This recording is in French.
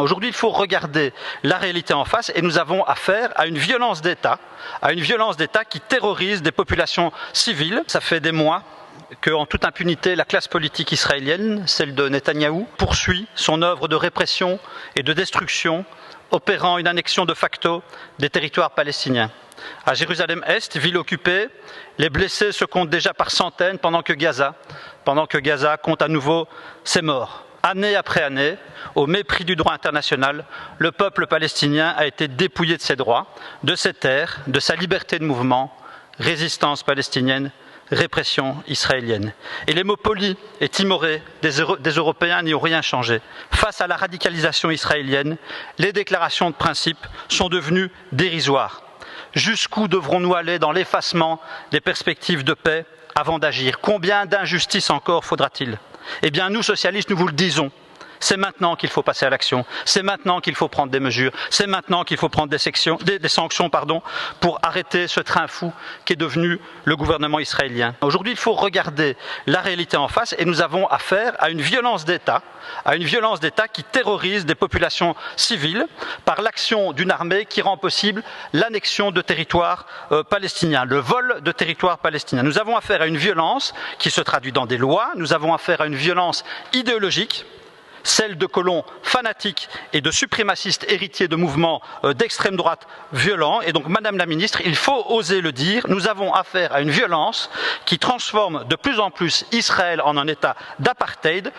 Aujourd'hui, il faut regarder la réalité en face et nous avons affaire à une violence d'État qui terrorise des populations civiles. Ça fait des mois qu'en toute impunité, la classe politique israélienne, celle de Netanyahou, poursuit son œuvre de répression et de destruction, opérant une annexion de facto des territoires palestiniens. À Jérusalem-Est, ville occupée, les blessés se comptent déjà par centaines pendant que Gaza compte à nouveau ses morts. Année après année, au mépris du droit international, le peuple palestinien a été dépouillé de ses droits, de ses terres, de sa liberté de mouvement, résistance palestinienne, répression israélienne. Et les mots polis et timorés des Européens n'y ont rien changé. Face à la radicalisation israélienne, les déclarations de principe sont devenues dérisoires. Jusqu'où devrons-nous aller dans l'effacement des perspectives de paix avant d'agir? Combien d'injustices encore faudra-t-il? Eh bien, nous, socialistes, nous vous le disons. C'est maintenant qu'il faut passer à l'action. C'est maintenant qu'il faut prendre des mesures. C'est maintenant qu'il faut prendre des sanctions pour arrêter ce train fou qui est devenu le gouvernement israélien. Aujourd'hui, il faut regarder la réalité en face et nous avons affaire à une violence d'État qui terrorise des populations civiles par l'action d'une armée qui rend possible l'annexion de territoires palestiniens, le vol de territoires palestiniens. Nous avons affaire à une violence qui se traduit dans des lois. Nous avons affaire à une violence idéologique, celle de colons fanatiques et de suprémacistes héritiers de mouvements d'extrême droite violents. Et donc, Madame la Ministre, il faut oser le dire, nous avons affaire à une violence qui transforme de plus en plus Israël en un État d'apartheid.